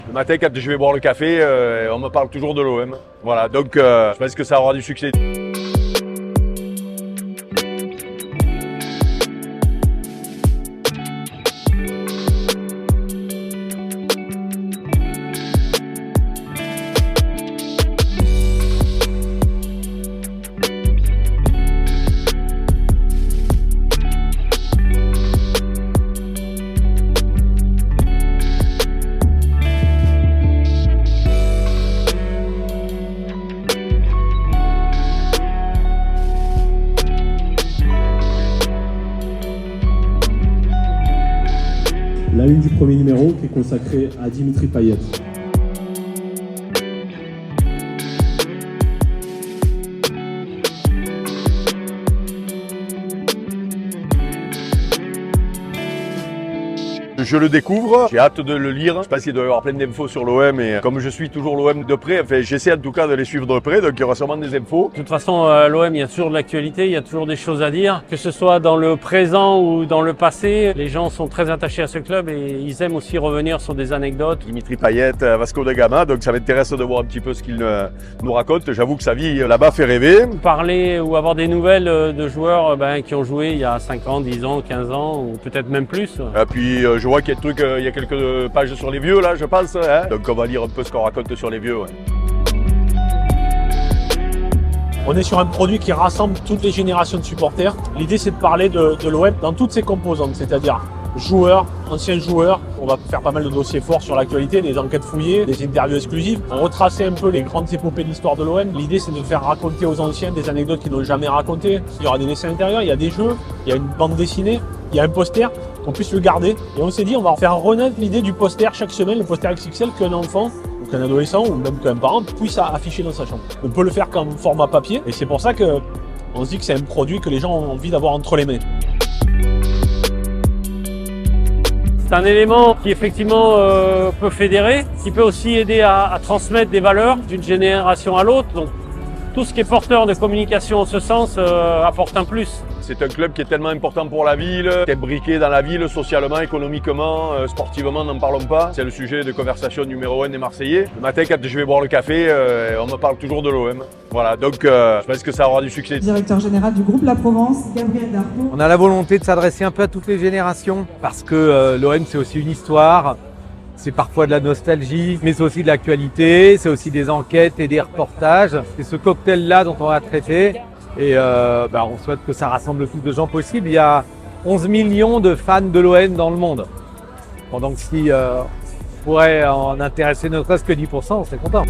Le matin, quand je vais boire le café, on me parle toujours de l'OM. Voilà, donc je pense que ça aura du succès. La une du premier numéro qui est consacrée à Dimitri Payet. Je le découvre, j'ai hâte de le lire. Je pense qu'il doit y avoir plein d'infos sur l'OM et comme je suis toujours l'OM de près, enfin, j'essaie en tout cas de les suivre de près, donc il y aura sûrement des infos. De toute façon, l'OM, il y a toujours de l'actualité, il y a toujours des choses à dire. Que ce soit dans le présent ou dans le passé, les gens sont très attachés à ce club et ils aiment aussi revenir sur des anecdotes. Dimitri Payet, Vasco da Gama, donc ça m'intéresse de voir un petit peu ce qu'il nous raconte. J'avoue que sa vie là-bas fait rêver. Parler ou avoir des nouvelles de joueurs qui ont joué il y a 5 ans, 10 ans, 15 ans ou peut-être même plus. Et puis je vois qu'il y a il y a quelques pages sur les vieux là, je pense. Hein, donc on va lire un peu ce qu'on raconte sur les vieux. Ouais. On est sur un produit qui rassemble toutes les générations de supporters. L'idée, c'est de parler de l'OM dans toutes ses composantes, c'est-à-dire joueurs, anciens joueurs. On va faire pas mal de dossiers forts sur l'actualité, des enquêtes fouillées, des interviews exclusives. On retracer un peu les grandes épopées de l'histoire de l'OM. L'idée, c'est de faire raconter aux anciens des anecdotes qu'ils n'ont jamais racontées. Il y aura des dessins intérieurs, il y a des jeux, il y a une bande dessinée, il y a un poster, qu'on puisse le garder. Et on s'est dit, on va faire renaître l'idée du poster chaque semaine, le poster XXL, qu'un enfant ou qu'un adolescent ou même qu'un parent puisse afficher dans sa chambre. On peut le faire comme format papier et c'est pour ça qu'on se dit que c'est un produit que les gens ont envie d'avoir entre les mains. C'est un élément qui effectivement peut fédérer, qui peut aussi aider à transmettre des valeurs d'une génération à l'autre. Donc tout ce qui est porteur de communication en ce sens apporte un plus. C'est un club qui est tellement important pour la ville, qui est imbriqué dans la ville socialement, économiquement, sportivement, n'en parlons pas. C'est le sujet de conversation numéro 1 des Marseillais. Le matin, quand je vais boire le café, on me parle toujours de l'OM. Voilà, donc je pense que ça aura du succès. Directeur général du groupe La Provence, Gabriel Darcourt. On a la volonté de s'adresser un peu à toutes les générations parce que l'OM, c'est aussi une histoire. C'est parfois de la nostalgie, mais c'est aussi de l'actualité, c'est aussi des enquêtes et des reportages. C'est ce cocktail-là dont on va traiter. Et on souhaite que ça rassemble le plus de gens possible. Il y a 11 millions de fans de l'OM dans le monde. Pendant que si on pourrait en intéresser ne serait-ce que 10%, on serait content.